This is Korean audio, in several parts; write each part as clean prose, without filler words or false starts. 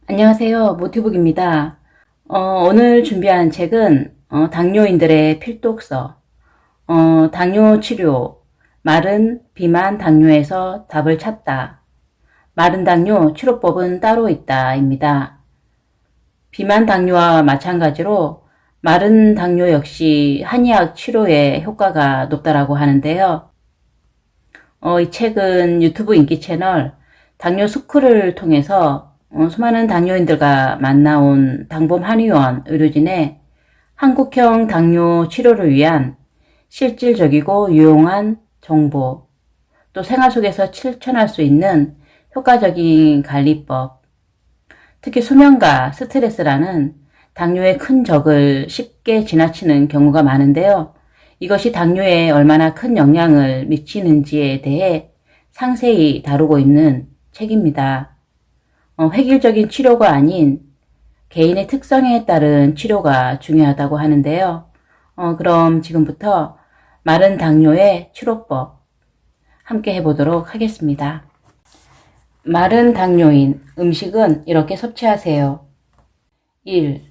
안녕하세요. 모티북입니다. 오늘 준비한 책은 당뇨인들의 필독서, 당뇨 치료, 마른 비만 당뇨에서 답을 찾다. 마른 당뇨 치료법은 따로 있다입니다. 비만 당뇨와 마찬가지로 마른 당뇨 역시 한의학 치료에 효과가 높다라고 하는데요. 이 책은 유튜브 인기 채널 당뇨 스쿨을 통해서 수많은 당뇨인들과 만나온 당봄 한의원 의료진의 한국형 당뇨 치료를 위한 실질적이고 유용한 정보, 또 생활 속에서 실천할 수 있는 효과적인 관리법, 특히 수면과 스트레스라는 당뇨의 큰 적을 쉽게 지나치는 경우가 많은데요. 이것이 당뇨에 얼마나 큰 영향을 미치는지에 대해 상세히 다루고 있는 책입니다. 획일적인 치료가 아닌 개인의 특성에 따른 치료가 중요하다고 하는데요. 그럼 지금부터 마른 당뇨의 치료법 함께 해보도록 하겠습니다. 마른 당뇨인 음식은 이렇게 섭취하세요. 1.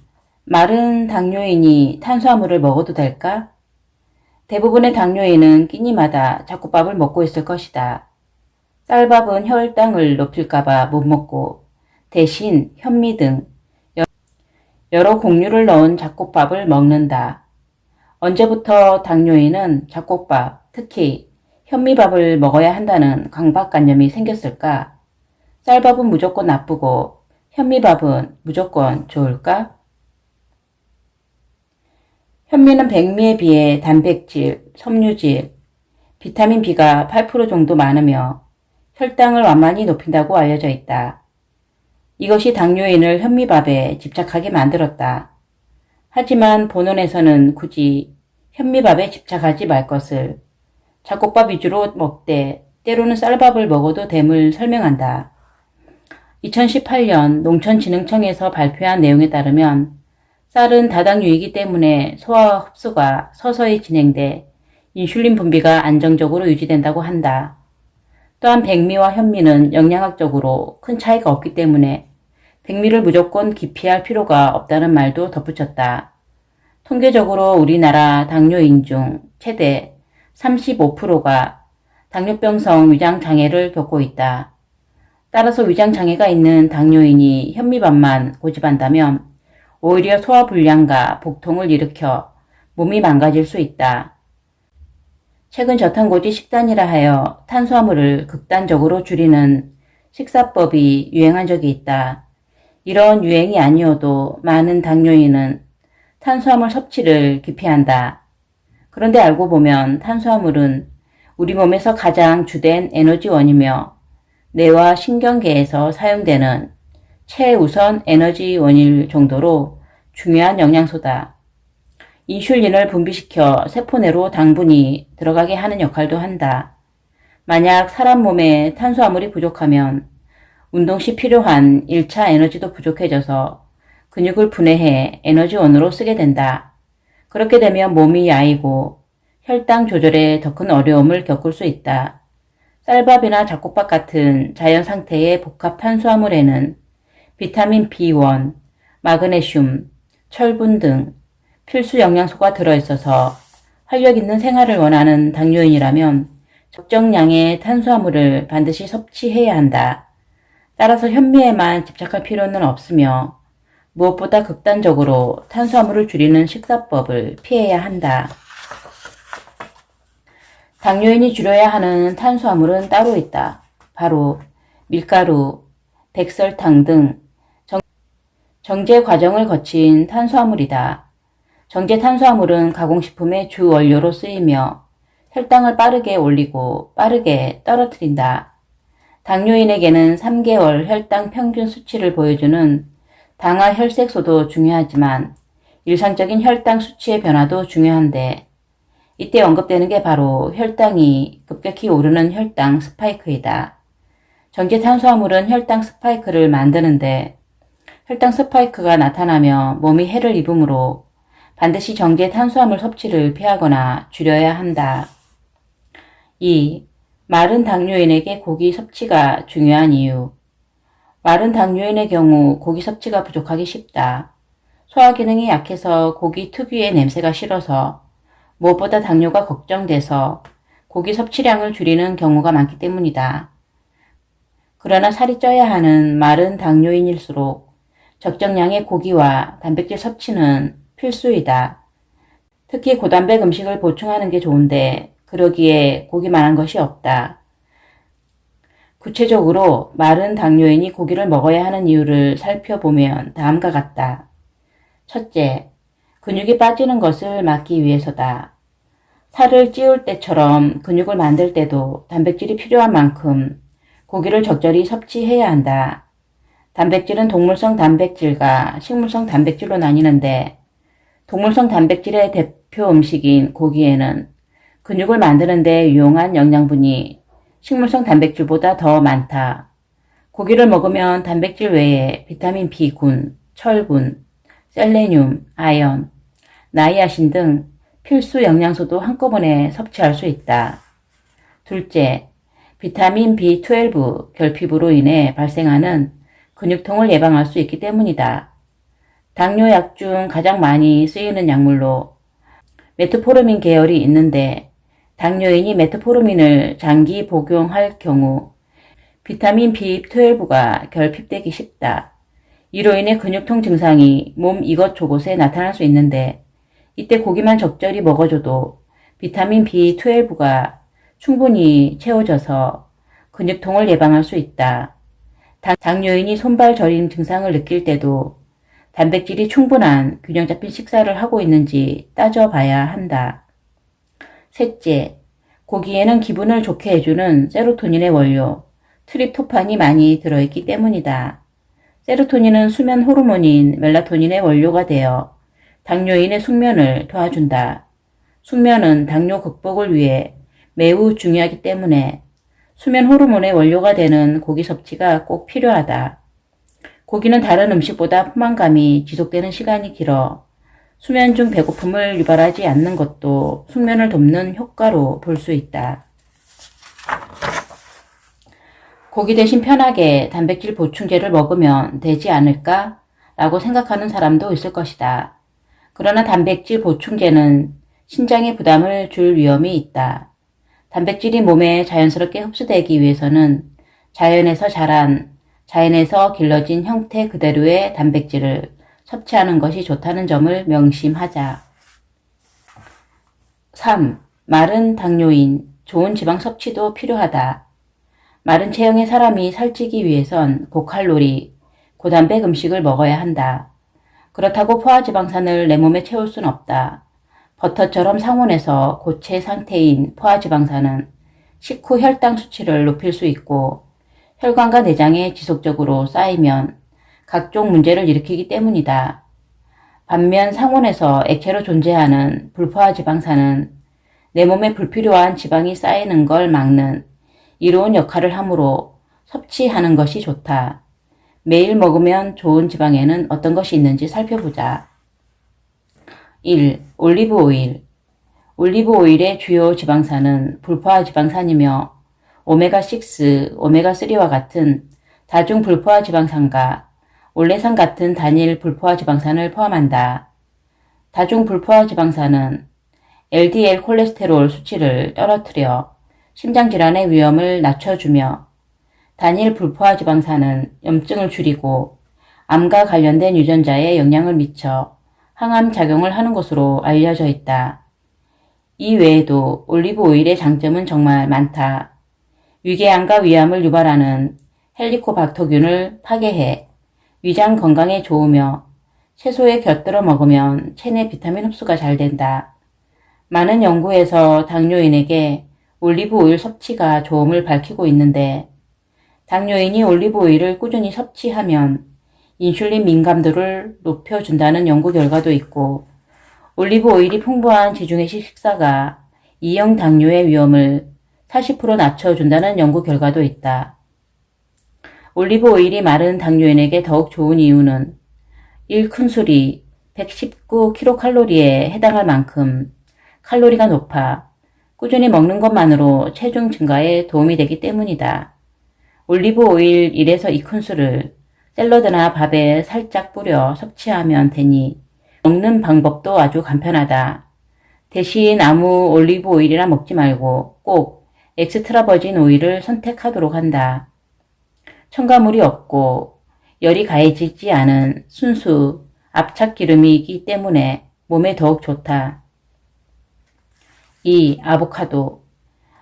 마른 당뇨인이 탄수화물을 먹어도 될까? 대부분의 당뇨인은 끼니마다 잡곡밥을 먹고 있을 것이다. 쌀밥은 혈당을 높일까봐 못 먹고 대신 현미 등 여러 곡류를 넣은 잡곡밥을 먹는다. 언제부터 당뇨인은 잡곡밥, 특히 현미밥을 먹어야 한다는 강박관념이 생겼을까? 쌀밥은 무조건 나쁘고 현미밥은 무조건 좋을까? 현미는 백미에 비해 단백질, 섬유질, 비타민 B가 8% 정도 많으며 혈당을 완만히 높인다고 알려져 있다. 이것이 당뇨인을 현미밥에 집착하게 만들었다. 하지만 본원에서는 굳이 현미밥에 집착하지 말 것을 잡곡밥 위주로 먹되 때로는 쌀밥을 먹어도 됨을 설명한다. 2018년 농촌진흥청에서 발표한 내용에 따르면 쌀은 다당류이기 때문에 소화 흡수가 서서히 진행돼 인슐린 분비가 안정적으로 유지된다고 한다. 또한 백미와 현미는 영양학적으로 큰 차이가 없기 때문에 백미를 무조건 기피할 필요가 없다는 말도 덧붙였다. 통계적으로 우리나라 당뇨인 중 최대 35%가 당뇨병성 위장장애를 겪고 있다. 따라서 위장장애가 있는 당뇨인이 현미밥만 고집한다면 오히려 소화불량과 복통을 일으켜 몸이 망가질 수 있다. 최근 저탄고지 식단이라 하여 탄수화물을 극단적으로 줄이는 식사법이 유행한 적이 있다. 이런 유행이 아니어도 많은 당뇨인은 탄수화물 섭취를 기피한다. 그런데 알고 보면 탄수화물은 우리 몸에서 가장 주된 에너지원이며 뇌와 신경계에서 사용되는 최우선 에너지원일 정도로 중요한 영양소다. 인슐린을 분비시켜 세포내로 당분이 들어가게 하는 역할도 한다. 만약 사람 몸에 탄수화물이 부족하면 운동 시 필요한 1차 에너지도 부족해져서 근육을 분해해 에너지원으로 쓰게 된다. 그렇게 되면 몸이 야이고 혈당 조절에 더 큰 어려움을 겪을 수 있다. 쌀밥이나 잡곡밥 같은 자연 상태의 복합 탄수화물에는 비타민 B1, 마그네슘, 철분 등 필수 영양소가 들어있어서 활력 있는 생활을 원하는 당뇨인이라면 적정량의 탄수화물을 반드시 섭취해야 한다. 따라서 현미에만 집착할 필요는 없으며 무엇보다 극단적으로 탄수화물을 줄이는 식사법을 피해야 한다. 당뇨인이 줄여야 하는 탄수화물은 따로 있다. 바로 밀가루, 백설탕 등 정제 과정을 거친 탄수화물이다. 정제 탄수화물은 가공식품의 주 원료로 쓰이며 혈당을 빠르게 올리고 빠르게 떨어뜨린다. 당뇨인에게는 3개월 혈당 평균 수치를 보여주는 당화 혈색소도 중요하지만 일상적인 혈당 수치의 변화도 중요한데 이때 언급되는 게 바로 혈당이 급격히 오르는 혈당 스파이크이다. 정제 탄수화물은 혈당 스파이크를 만드는데 혈당 스파이크가 나타나며 몸이 해를 입으므로 반드시 정제 탄수화물 섭취를 피하거나 줄여야 한다. 2. 마른 당뇨인에게 고기 섭취가 중요한 이유. 마른 당뇨인의 경우 고기 섭취가 부족하기 쉽다. 소화 기능이 약해서 고기 특유의 냄새가 싫어서 무엇보다 당뇨가 걱정돼서 고기 섭취량을 줄이는 경우가 많기 때문이다. 그러나 살이 쪄야 하는 마른 당뇨인일수록 적정량의 고기와 단백질 섭취는 필수이다. 특히 고단백 음식을 보충하는 게 좋은데 그러기에 고기만한 것이 없다. 구체적으로 마른 당뇨인이 고기를 먹어야 하는 이유를 살펴보면 다음과 같다. 첫째, 근육이 빠지는 것을 막기 위해서다. 살을 찌울 때처럼 근육을 만들 때도 단백질이 필요한 만큼 고기를 적절히 섭취해야 한다. 단백질은 동물성 단백질과 식물성 단백질로 나뉘는데 동물성 단백질의 대표 음식인 고기에는 근육을 만드는 데 유용한 영양분이 식물성 단백질보다 더 많다. 고기를 먹으면 단백질 외에 비타민 B군, 철분, 셀레늄, 아연, 나이아신 등 필수 영양소도 한꺼번에 섭취할 수 있다. 둘째, 비타민 B12 결핍으로 인해 발생하는 근육통을 예방할 수 있기 때문이다. 당뇨약 중 가장 많이 쓰이는 약물로 메트포르민 계열이 있는데 당뇨인이 메트포르민을 장기 복용할 경우 비타민 B12가 결핍되기 쉽다. 이로 인해 근육통 증상이 몸 이것저것에 나타날 수 있는데 이때 고기만 적절히 먹어줘도 비타민 B12가 충분히 채워져서 근육통을 예방할 수 있다. 당뇨인이 손발 저림 증상을 느낄 때도 단백질이 충분한 균형 잡힌 식사를 하고 있는지 따져봐야 한다. 셋째, 고기에는 기분을 좋게 해주는 세로토닌의 원료, 트립토판이 많이 들어있기 때문이다. 세로토닌은 수면 호르몬인 멜라토닌의 원료가 되어 당뇨인의 숙면을 도와준다. 숙면은 당뇨 극복을 위해 매우 중요하기 때문에 수면 호르몬의 원료가 되는 고기 섭취가 꼭 필요하다. 고기는 다른 음식보다 포만감이 지속되는 시간이 길어 수면 중 배고픔을 유발하지 않는 것도 숙면을 돕는 효과로 볼 수 있다. 고기 대신 편하게 단백질 보충제를 먹으면 되지 않을까? 라고 생각하는 사람도 있을 것이다. 그러나 단백질 보충제는 신장에 부담을 줄 위험이 있다. 단백질이 몸에 자연스럽게 흡수되기 위해서는 자연에서 자란, 자연에서 길러진 형태 그대로의 단백질을 섭취하는 것이 좋다는 점을 명심하자. 3. 마른 당뇨인, 좋은 지방 섭취도 필요하다. 마른 체형의 사람이 살찌기 위해선 고칼로리, 고단백 음식을 먹어야 한다. 그렇다고 포화지방산을 내 몸에 채울 순 없다. 버터처럼 상온에서 고체 상태인 포화지방산은 식후 혈당 수치를 높일 수 있고 혈관과 내장에 지속적으로 쌓이면 각종 문제를 일으키기 때문이다. 반면 상온에서 액체로 존재하는 불포화지방산은 내 몸에 불필요한 지방이 쌓이는 걸 막는 이로운 역할을 하므로 섭취하는 것이 좋다. 매일 먹으면 좋은 지방에는 어떤 것이 있는지 살펴보자. 1. 올리브 오일. 올리브 오일의 주요 지방산은 불포화지방산이며 오메가6, 오메가3와 같은 다중 불포화지방산과 올레산 같은 단일 불포화지방산을 포함한다. 다중 불포화지방산은 LDL 콜레스테롤 수치를 떨어뜨려 심장질환의 위험을 낮춰주며 단일 불포화지방산은 염증을 줄이고 암과 관련된 유전자에 영향을 미쳐 항암 작용을 하는 것으로 알려져 있다. 이 외에도 올리브 오일의 장점은 정말 많다. 위궤양과 위암을 유발하는 헬리코박터균을 파괴해 위장 건강에 좋으며 채소에 곁들여 먹으면 체내 비타민 흡수가 잘 된다. 많은 연구에서 당뇨인에게 올리브 오일 섭취가 좋음을 밝히고 있는데 당뇨인이 올리브 오일을 꾸준히 섭취하면 인슐린 민감도를 높여준다는 연구 결과도 있고 올리브 오일이 풍부한 지중해식 식사가 2형 당뇨의 위험을 40% 낮춰준다는 연구 결과도 있다. 올리브 오일이 마른 당뇨인에게 더욱 좋은 이유는 1큰술이 119kcal에 해당할 만큼 칼로리가 높아 꾸준히 먹는 것만으로 체중 증가에 도움이 되기 때문이다. 올리브 오일 1에서 2큰술을 샐러드나 밥에 살짝 뿌려 섭취하면 되니 먹는 방법도 아주 간편하다. 대신 아무 올리브 오일이나 먹지 말고 꼭 엑스트라 버진 오일을 선택하도록 한다. 첨가물이 없고 열이 가해지지 않은 순수 압착 기름이기 때문에 몸에 더욱 좋다. 2. 아보카도.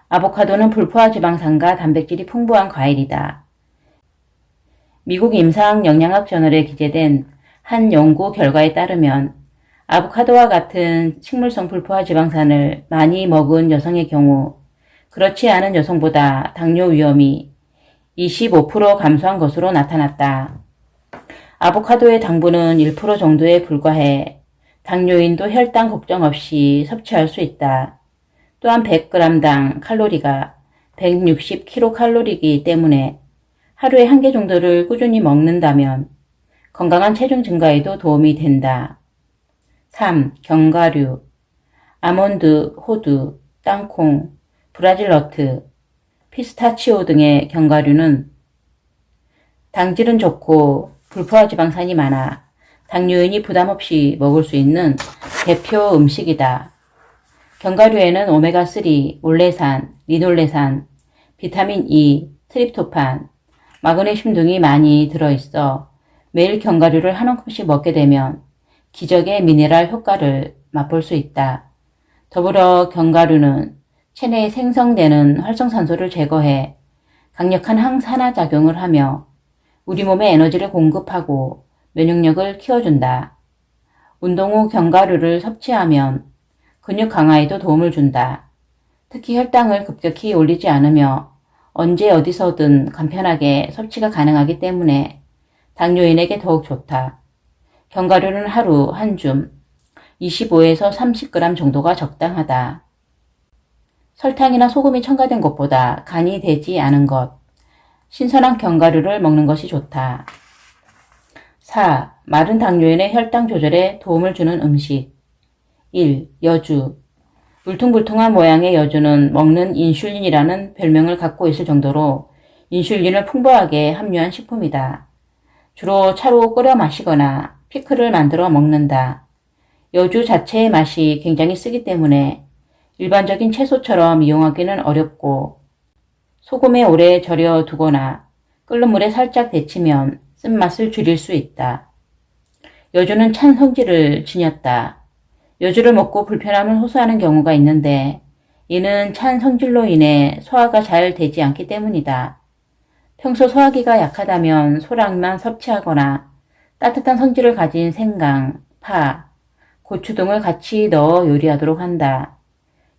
아보카도는 불포화 지방산과 단백질이 풍부한 과일이다. 미국 임상영양학 저널에 기재된 한 연구 결과에 따르면 아보카도와 같은 식물성 불포화 지방산을 많이 먹은 여성의 경우 그렇지 않은 여성보다 당뇨 위험이 25% 감소한 것으로 나타났다. 아보카도의 당분은 1% 정도에 불과해 당뇨인도 혈당 걱정 없이 섭취할 수 있다. 또한 100g당 칼로리가 160kcal이기 때문에 하루에 한 개 정도를 꾸준히 먹는다면 건강한 체중 증가에도 도움이 된다. 3. 견과류. 아몬드, 호두, 땅콩, 브라질 너트, 피스타치오 등의 견과류는 당질은 좋고 불포화 지방산이 많아 당뇨인이 부담 없이 먹을 수 있는 대표 음식이다. 견과류에는 오메가3, 올레산, 리놀레산, 비타민 E, 트립토판, 마그네슘 등이 많이 들어있어 매일 견과류를 한 움큼씩 먹게 되면 기적의 미네랄 효과를 맛볼 수 있다. 더불어 견과류는 체내에 생성되는 활성산소를 제거해 강력한 항산화 작용을 하며 우리 몸에 에너지를 공급하고 면역력을 키워준다. 운동 후 견과류를 섭취하면 근육 강화에도 도움을 준다. 특히 혈당을 급격히 올리지 않으며 언제 어디서든 간편하게 섭취가 가능하기 때문에 당뇨인에게 더욱 좋다. 견과류는 하루 한 줌, 25에서 30g 정도가 적당하다. 설탕이나 소금이 첨가된 것보다 간이 되지 않은 것, 신선한 견과류를 먹는 것이 좋다. 4. 마른 당뇨인의 혈당 조절에 도움을 주는 음식. 1. 여주. 울퉁불퉁한 모양의 여주는 먹는 인슐린이라는 별명을 갖고 있을 정도로 인슐린을 풍부하게 함유한 식품이다. 주로 차로 끓여 마시거나 피클을 만들어 먹는다. 여주 자체의 맛이 굉장히 쓰기 때문에 일반적인 채소처럼 이용하기는 어렵고 소금에 오래 절여 두거나 끓는 물에 살짝 데치면 쓴맛을 줄일 수 있다. 여주는 찬 성질을 지녔다. 여주를 먹고 불편함을 호소하는 경우가 있는데 이는 찬 성질로 인해 소화가 잘 되지 않기 때문이다. 평소 소화기가 약하다면 소량만 섭취하거나 따뜻한 성질을 가진 생강, 파, 고추 등을 같이 넣어 요리하도록 한다.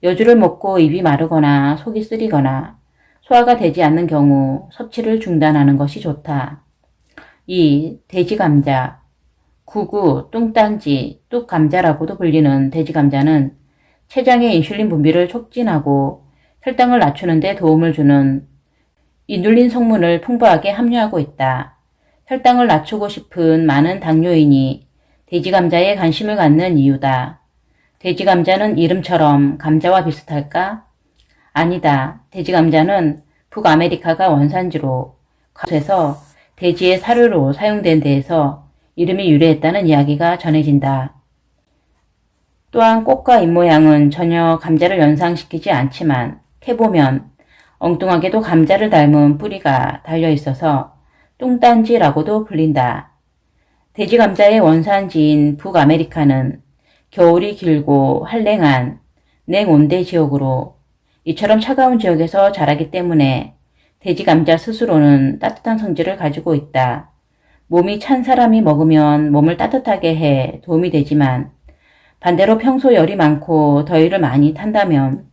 여주를 먹고 입이 마르거나 속이 쓰리거나 소화가 되지 않는 경우 섭취를 중단하는 것이 좋다. 2. 돼지감자. 구구, 뚱딴지, 뚝감자라고도 불리는 돼지감자는 췌장의 인슐린 분비를 촉진하고 혈당을 낮추는 데 도움을 주는 이눌린 성분을 풍부하게 함유하고 있다. 혈당을 낮추고 싶은 많은 당뇨인이 돼지감자에 관심을 갖는 이유다. 돼지감자는 이름처럼 감자와 비슷할까? 아니다. 돼지감자는 북아메리카가 원산지로 과거에서 돼지의 사료로 사용된 데에서 이름이 유래했다는 이야기가 전해진다. 또한 꽃과 잎모양은 전혀 감자를 연상시키지 않지만 캐보면 엉뚱하게도 감자를 닮은 뿌리가 달려있어서 뚱딴지라고도 불린다. 돼지감자의 원산지인 북아메리카는 겨울이 길고 한랭한 냉온대 지역으로 이처럼 차가운 지역에서 자라기 때문에 돼지감자 스스로는 따뜻한 성질을 가지고 있다. 몸이 찬 사람이 먹으면 몸을 따뜻하게 해 도움이 되지만 반대로 평소 열이 많고 더위를 많이 탄다면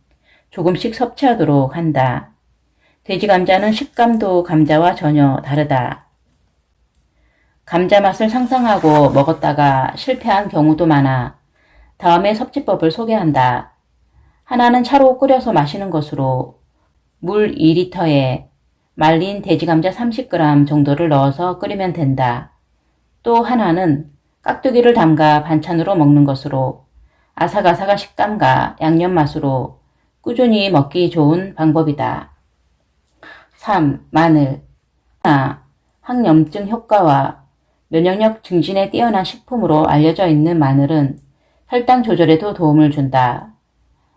조금씩 섭취하도록 한다. 돼지 감자는 식감도 감자와 전혀 다르다. 감자 맛을 상상하고 먹었다가 실패한 경우도 많아 다음에 섭취법을 소개한다. 하나는 차로 끓여서 마시는 것으로 물 2리터에 말린 돼지감자 30g 정도를 넣어서 끓이면 된다. 또 하나는 깍두기를 담가 반찬으로 먹는 것으로 아삭아삭한 식감과 양념 맛으로 꾸준히 먹기 좋은 방법이다. 3. 마늘. 하나, 항염증 효과와 면역력 증진에 뛰어난 식품으로 알려져 있는 마늘은 혈당 조절에도 도움을 준다.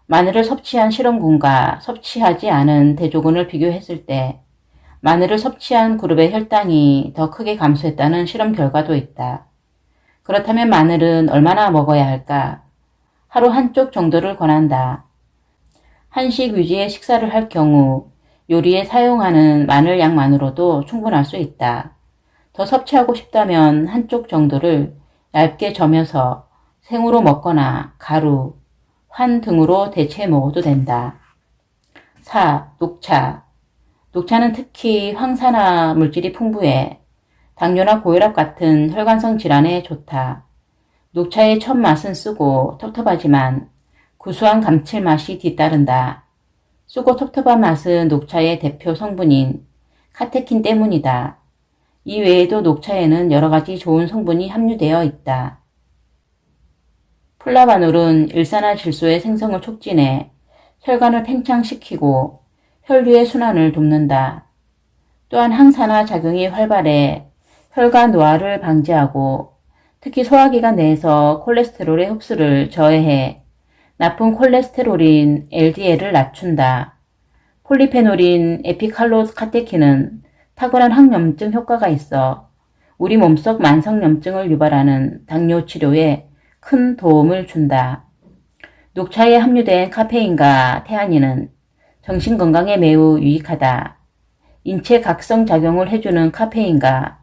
마늘을 섭취한 실험군과 섭취하지 않은 대조군을 비교했을 때 마늘을 섭취한 그룹의 혈당이 더 크게 감소했다는 실험 결과도 있다. 그렇다면 마늘은 얼마나 먹어야 할까? 하루 한쪽 정도를 권한다. 한식 위주의 식사를 할 경우 요리에 사용하는 마늘 양만으로도 충분할 수 있다. 더 섭취하고 싶다면 한쪽 정도를 얇게 저며서 생으로 먹거나 가루, 환 등으로 대체해 먹어도 된다. 4. 녹차. 녹차는 특히 황산화 물질이 풍부해 당뇨나 고혈압 같은 혈관성 질환에 좋다. 녹차의 첫 맛은 쓰고 텁텁하지만 구수한 감칠맛이 뒤따른다. 쓰고 텁텁한 맛은 녹차의 대표 성분인 카테킨 때문이다. 이 외에도 녹차에는 여러 가지 좋은 성분이 함유되어 있다. 플라바놀은 일산화질소의 생성을 촉진해 혈관을 팽창시키고 혈류의 순환을 돕는다. 또한 항산화 작용이 활발해 혈관 노화를 방지하고 특히 소화기관 내에서 콜레스테롤의 흡수를 저해해 나쁜 콜레스테롤인 LDL을 낮춘다. 폴리페놀인 에피칼로카테킨은 탁월한 항염증 효과가 있어 우리 몸속 만성염증을 유발하는 당뇨 치료에 큰 도움을 준다. 녹차에 함유된 카페인과 테아닌은 정신건강에 매우 유익하다. 인체 각성 작용을 해주는 카페인과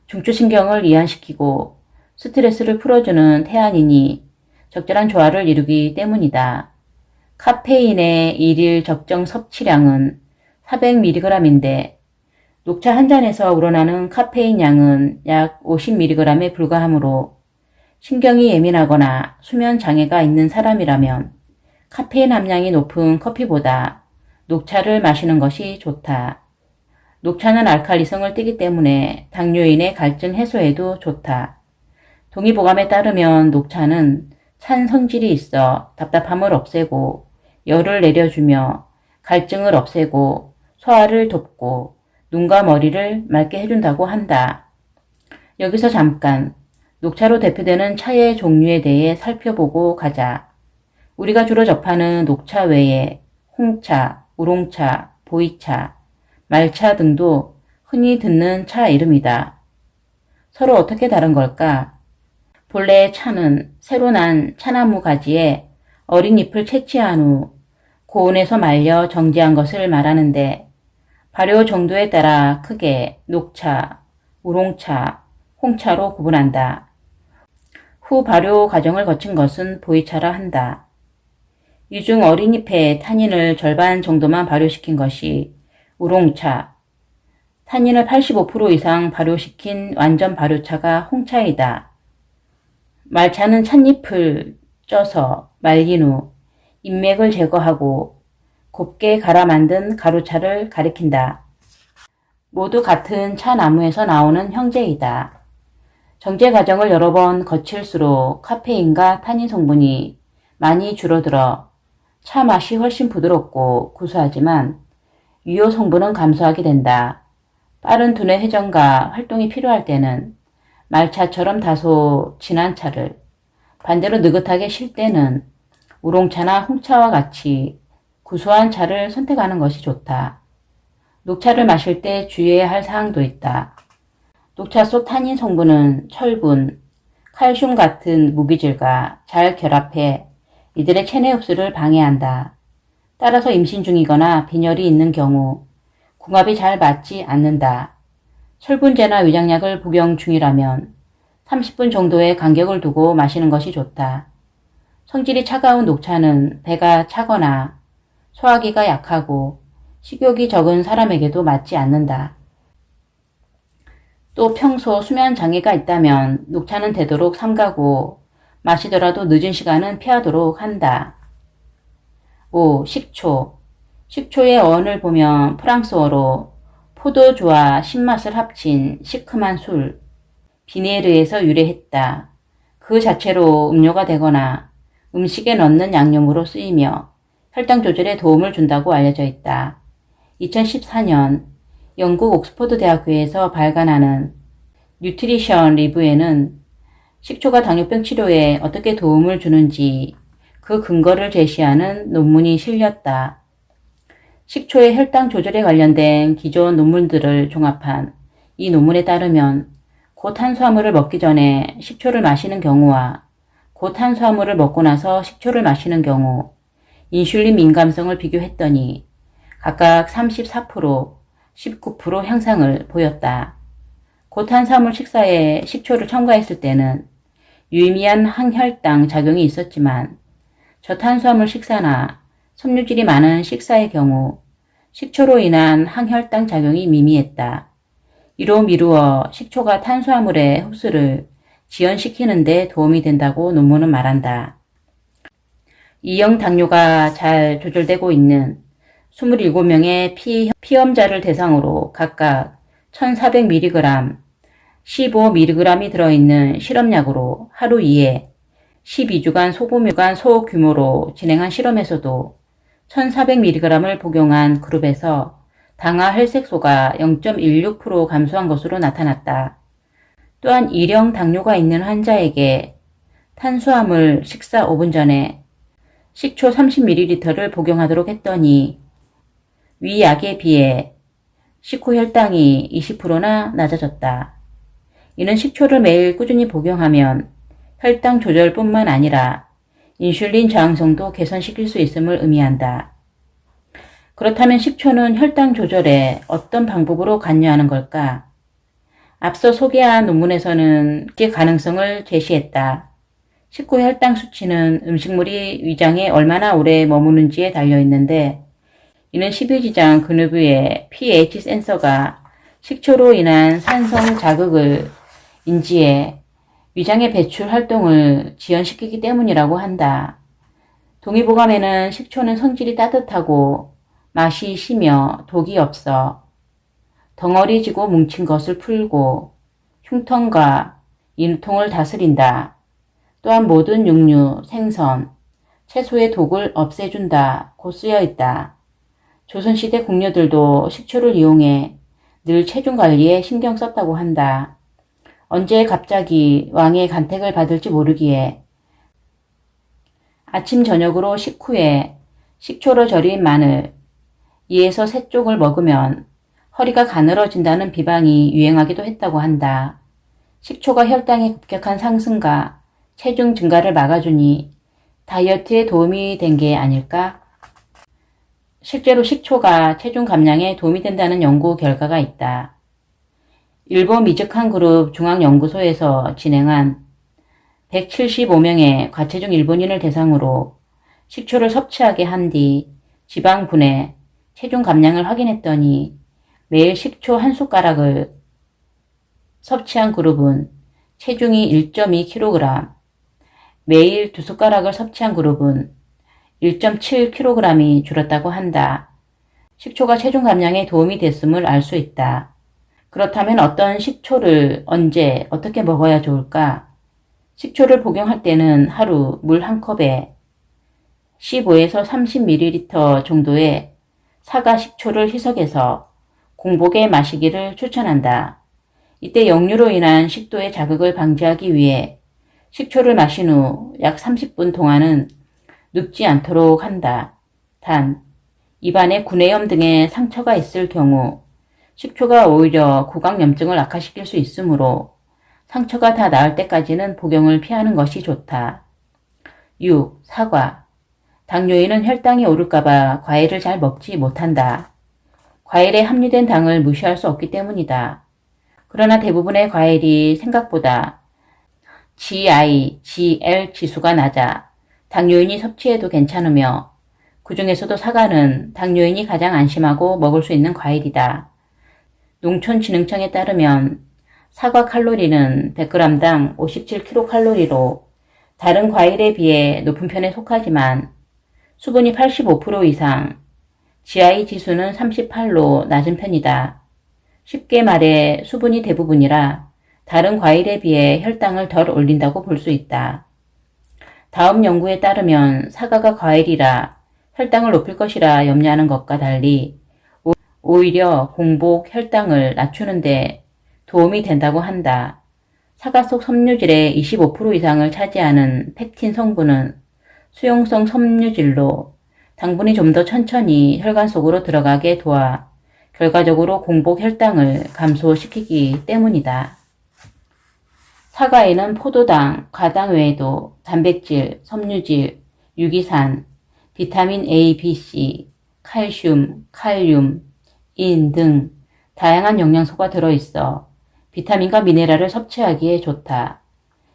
중추신경을 이완시키고 스트레스를 풀어주는 테아닌이 적절한 조화를 이루기 때문이다. 카페인의 일일 적정 섭취량은 400mg인데 녹차 한 잔에서 우러나는 카페인 양은 약 50mg에 불과하므로 신경이 예민하거나 수면 장애가 있는 사람이라면 카페인 함량이 높은 커피보다 녹차를 마시는 것이 좋다. 녹차는 알칼리성을 띠기 때문에 당뇨인의 갈증 해소에도 좋다. 동의보감에 따르면 녹차는 찬 성질이 있어 답답함을 없애고 열을 내려주며 갈증을 없애고 소화를 돕고 눈과 머리를 맑게 해준다고 한다. 여기서 잠깐 녹차로 대표되는 차의 종류에 대해 살펴보고 가자. 우리가 주로 접하는 녹차 외에 홍차, 우롱차, 보이차, 말차 등도 흔히 듣는 차 이름이다. 서로 어떻게 다른 걸까? 본래 차는 새로 난 차나무 가지에 어린 잎을 채취한 후 고온에서 말려 정지한 것을 말하는데 발효 정도에 따라 크게 녹차, 우롱차, 홍차로 구분한다. 후 발효 과정을 거친 것은 보이차라 한다. 이 중 어린 잎의 탄닌을 절반 정도만 발효시킨 것이 우롱차, 탄닌을 85% 이상 발효시킨 완전 발효차가 홍차이다. 말차는 찻잎을 쪄서 말린 후 잎맥을 제거하고 곱게 갈아 만든 가루차를 가리킨다. 모두 같은 차나무에서 나오는 형제이다. 정제 과정을 여러 번 거칠수록 카페인과 탄닌 성분이 많이 줄어들어 차 맛이 훨씬 부드럽고 구수하지만 유효 성분은 감소하게 된다. 빠른 두뇌 회전과 활동이 필요할 때는 말차처럼 다소 진한 차를, 반대로 느긋하게 쉴 때는 우롱차나 홍차와 같이 구수한 차를 선택하는 것이 좋다. 녹차를 마실 때 주의해야 할 사항도 있다. 녹차 속 탄닌 성분은 철분, 칼슘 같은 무기질과 잘 결합해 이들의 체내 흡수를 방해한다. 따라서 임신 중이거나 빈혈이 있는 경우 궁합이 잘 맞지 않는다. 철분제나 위장약을 복용 중이라면 30분 정도의 간격을 두고 마시는 것이 좋다. 성질이 차가운 녹차는 배가 차거나 소화기가 약하고 식욕이 적은 사람에게도 맞지 않는다. 또 평소 수면 장애가 있다면 녹차는 되도록 삼가고 마시더라도 늦은 시간은 피하도록 한다. 5. 식초. 식초의 어원을 보면 프랑스어로 포도주와 신맛을 합친 시큼한 술, 비네르에서 유래했다. 그 자체로 음료가 되거나 음식에 넣는 양념으로 쓰이며 혈당 조절에 도움을 준다고 알려져 있다. 2014년 영국 옥스퍼드 대학교에서 발간하는 뉴트리션 리뷰에는 식초가 당뇨병 치료에 어떻게 도움을 주는지 그 근거를 제시하는 논문이 실렸다. 식초의 혈당 조절에 관련된 기존 논문들을 종합한 이 논문에 따르면 고탄수화물을 먹기 전에 식초를 마시는 경우와 고탄수화물을 먹고 나서 식초를 마시는 경우 인슐린 민감성을 비교했더니 각각 34%, 19% 향상을 보였다. 고탄수화물 식사에 식초를 첨가했을 때는 유의미한 항혈당 작용이 있었지만 저탄수화물 식사나 섬유질이 많은 식사의 경우 식초로 인한 항혈당 작용이 미미했다. 이로 미루어 식초가 탄수화물의 흡수를 지연시키는 데 도움이 된다고 논문은 말한다. 2형 당뇨가 잘 조절되고 있는 27명의 피험자를 대상으로 각각 1400mg, 15mg이 들어있는 실험약으로 하루 2회 12주간 소규모로 진행한 실험에서도 1400mg을 복용한 그룹에서 당화 혈색소가 0.16% 감소한 것으로 나타났다. 또한 1형 당뇨가 있는 환자에게 탄수화물 식사 5분 전에 식초 30ml를 복용하도록 했더니 위 약에 비해 식후 혈당이 20%나 낮아졌다. 이는 식초를 매일 꾸준히 복용하면 혈당 조절뿐만 아니라 인슐린 저항성도 개선시킬 수 있음을 의미한다. 그렇다면 식초는 혈당 조절에 어떤 방법으로 관여하는 걸까? 앞서 소개한 논문에서는 그 가능성을 제시했다. 식후 혈당 수치는 음식물이 위장에 얼마나 오래 머무는지에 달려있는데 이는 십이지장 근육부의 pH 센서가 식초로 인한 산성 자극을 인지해 위장의 배출 활동을 지연시키기 때문이라고 한다. 동의보감에는 식초는 성질이 따뜻하고 맛이 시며 독이 없어 덩어리지고 뭉친 것을 풀고 흉통과 인후통을 다스린다. 또한 모든 육류, 생선, 채소의 독을 없애준다 고 쓰여 있다. 조선시대 궁녀들도 식초를 이용해 늘 체중 관리에 신경 썼다고 한다. 언제 갑자기 왕의 간택을 받을지 모르기에 아침 저녁으로 식후에 식초로 절인 마늘 2에서 3쪽을 먹으면 허리가 가늘어진다는 비방이 유행하기도 했다고 한다. 식초가 혈당의 급격한 상승과 체중 증가를 막아주니 다이어트에 도움이 된 게 아닐까? 실제로 식초가 체중 감량에 도움이 된다는 연구 결과가 있다. 일본 미즈칸 그룹 중앙연구소에서 진행한 175명의 과체중 일본인을 대상으로 식초를 섭취하게 한 뒤 지방 분해, 체중 감량을 확인했더니 매일 식초 한 숟가락을 섭취한 그룹은 체중이 1.2kg, 매일 2숟가락을 섭취한 그룹은 1.7kg이 줄었다고 한다. 식초가 체중 감량에 도움이 됐음을 알 수 있다. 그렇다면 어떤 식초를 언제 어떻게 먹어야 좋을까? 식초를 복용할 때는 하루 물 한 컵에 15에서 30ml 정도의 사과 식초를 희석해서 공복에 마시기를 추천한다. 이때 역류로 인한 식도의 자극을 방지하기 위해 식초를 마신 후 약 30분 동안은 눕지 않도록 한다. 단, 입안에 구내염 등의 상처가 있을 경우 식초가 오히려 구강염증을 악화시킬 수 있으므로 상처가 다 나을 때까지는 복용을 피하는 것이 좋다. 6. 사과. 당뇨인은 혈당이 오를까봐 과일을 잘 먹지 못한다. 과일에 함유된 당을 무시할 수 없기 때문이다. 그러나 대부분의 과일이 생각보다 GI, GL 지수가 낮아 당뇨인이 섭취해도 괜찮으며 그 중에서도 사과는 당뇨인이 가장 안심하고 먹을 수 있는 과일이다. 농촌진흥청에 따르면 사과 칼로리는 100g당 57kcal로 다른 과일에 비해 높은 편에 속하지만 수분이 85% 이상, GI 지수는 38로 낮은 편이다. 쉽게 말해 수분이 대부분이라 다른 과일에 비해 혈당을 덜 올린다고 볼 수 있다. 다음 연구에 따르면 사과가 과일이라 혈당을 높일 것이라 염려하는 것과 달리 오히려 공복, 혈당을 낮추는 데 도움이 된다고 한다. 사과 속 섬유질의 25% 이상을 차지하는 팩틴 성분은 수용성 섬유질로 당분이 좀 더 천천히 혈관 속으로 들어가게 도와 결과적으로 공복 혈당을 감소시키기 때문이다. 사과에는 포도당, 과당 외에도 단백질, 섬유질, 유기산, 비타민 A, B, C, 칼슘, 칼륨, 인 등 다양한 영양소가 들어있어 비타민과 미네랄을 섭취하기에 좋다.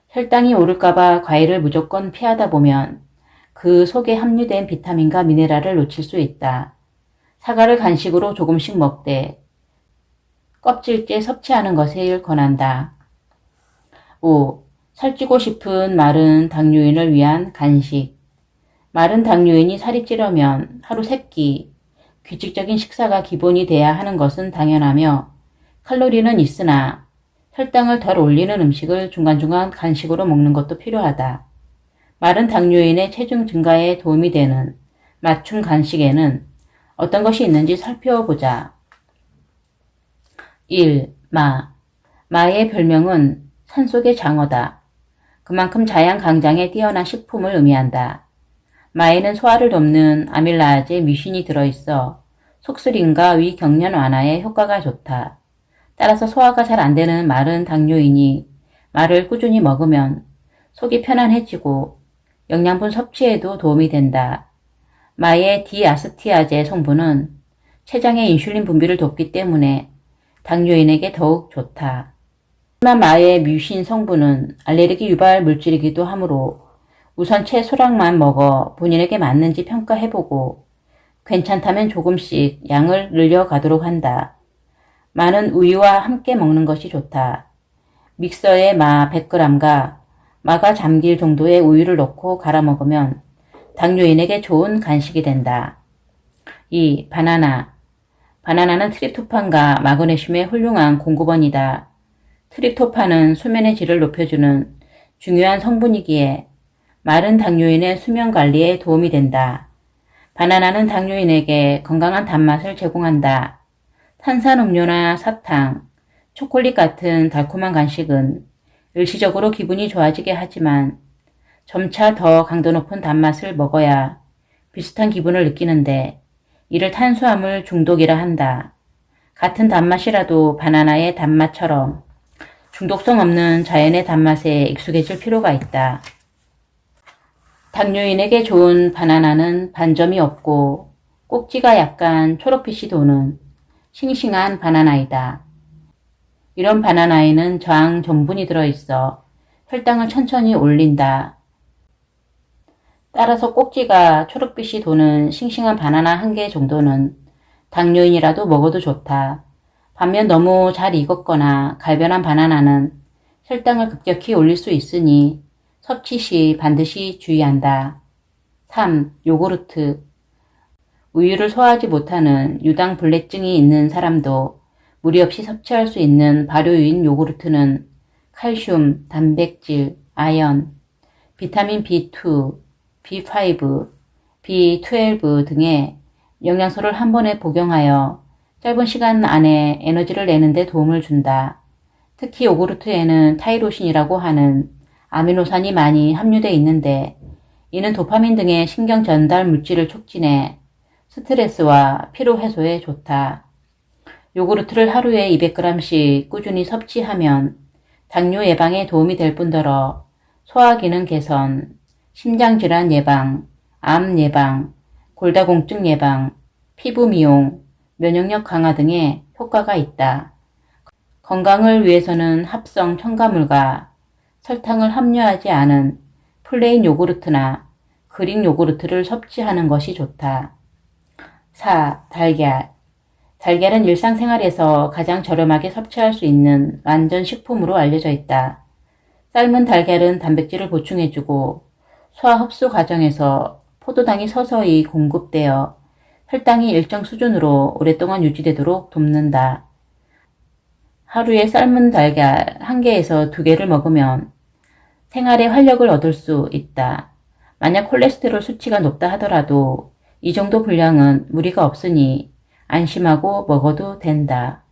혈당이 오를까봐 과일을 무조건 피하다 보면 그 속에 함유된 비타민과 미네랄을 놓칠 수 있다. 사과를 간식으로 조금씩 먹되 껍질째 섭취하는 것을 권한다. 5. 살찌고 싶은 마른 당뇨인을 위한 간식. 마른 당뇨인이 살이 찌려면 하루 3끼, 규칙적인 식사가 기본이 돼야 하는 것은 당연하며 칼로리는 있으나 혈당을 덜 올리는 음식을 중간중간 간식으로 먹는 것도 필요하다. 마른 당뇨인의 체중 증가에 도움이 되는 맞춤 간식에는 어떤 것이 있는지 살펴보자. 1. 마. 마의 별명은 산속의 장어다. 그만큼 자양강장에 뛰어난 식품을 의미한다. 마에는 소화를 돕는 아밀라제 뮤신이 들어있어 속쓰림과 위 경련 완화에 효과가 좋다. 따라서 소화가 잘 안되는 마른 당뇨인이 마를 꾸준히 먹으면 속이 편안해지고 영양분 섭취에도 도움이 된다. 마의 디아스티아제 성분은 췌장의 인슐린 분비를 돕기 때문에 당뇨인에게 더욱 좋다. 하지만 마의 뮤신 성분은 알레르기 유발 물질이기도 하므로 우선 채소량만 먹어 본인에게 맞는지 평가해보고 괜찮다면 조금씩 양을 늘려가도록 한다. 마는 우유와 함께 먹는 것이 좋다. 믹서에 마 100g과 마가 잠길 정도의 우유를 넣고 갈아 먹으면 당뇨인에게 좋은 간식이 된다. 2. 바나나. 바나나는 트립토판과 마그네슘의 훌륭한 공급원이다. 트립토판은 수면의 질을 높여주는 중요한 성분이기에 마른 당뇨인의 수면 관리에 도움이 된다. 바나나는 당뇨인에게 건강한 단맛을 제공한다. 탄산음료나 사탕, 초콜릿 같은 달콤한 간식은 일시적으로 기분이 좋아지게 하지만 점차 더 강도 높은 단맛을 먹어야 비슷한 기분을 느끼는데 이를 탄수화물 중독이라 한다. 같은 단맛이라도 바나나의 단맛처럼 중독성 없는 자연의 단맛에 익숙해질 필요가 있다. 당뇨인에게 좋은 바나나는 반점이 없고 꼭지가 약간 초록빛이 도는 싱싱한 바나나이다. 이런 바나나에는 저항 전분이 들어있어 혈당을 천천히 올린다. 따라서 꼭지가 초록빛이 도는 싱싱한 바나나 1개 정도는 당뇨인이라도 먹어도 좋다. 반면 너무 잘 익었거나 갈변한 바나나는 혈당을 급격히 올릴 수 있으니 섭취 시 반드시 주의한다. 3. 요구르트. 우유를 소화하지 못하는 유당불내증이 있는 사람도 무리 없이 섭취할 수 있는 발효유인 요구르트는 칼슘, 단백질, 아연, 비타민 B2, B5, B12 등의 영양소를 한 번에 복용하여 짧은 시간 안에 에너지를 내는 데 도움을 준다. 특히 요구르트에는 타이로신이라고 하는 아미노산이 많이 함유되어 있는데 이는 도파민 등의 신경 전달 물질을 촉진해 스트레스와 피로 해소에 좋다. 요구르트를 하루에 200g씩 꾸준히 섭취하면 당뇨 예방에 도움이 될 뿐더러 소화 기능 개선, 심장질환 예방, 암 예방, 골다공증 예방, 피부 미용, 면역력 강화 등의 효과가 있다. 건강을 위해서는 합성 첨가물과 설탕을 함유하지 않은 플레인 요구르트나 그릭 요구르트를 섭취하는 것이 좋다. 4. 달걀. 달걀은 일상생활에서 가장 저렴하게 섭취할 수 있는 완전 식품으로 알려져 있다. 삶은 달걀은 단백질을 보충해주고 소화 흡수 과정에서 포도당이 서서히 공급되어 혈당이 일정 수준으로 오랫동안 유지되도록 돕는다. 하루에 삶은 달걀 1개에서 2개를 먹으면 생활에 활력을 얻을 수 있다. 만약 콜레스테롤 수치가 높다 하더라도 이 정도 분량은 무리가 없으니 안심하고 먹어도 된다.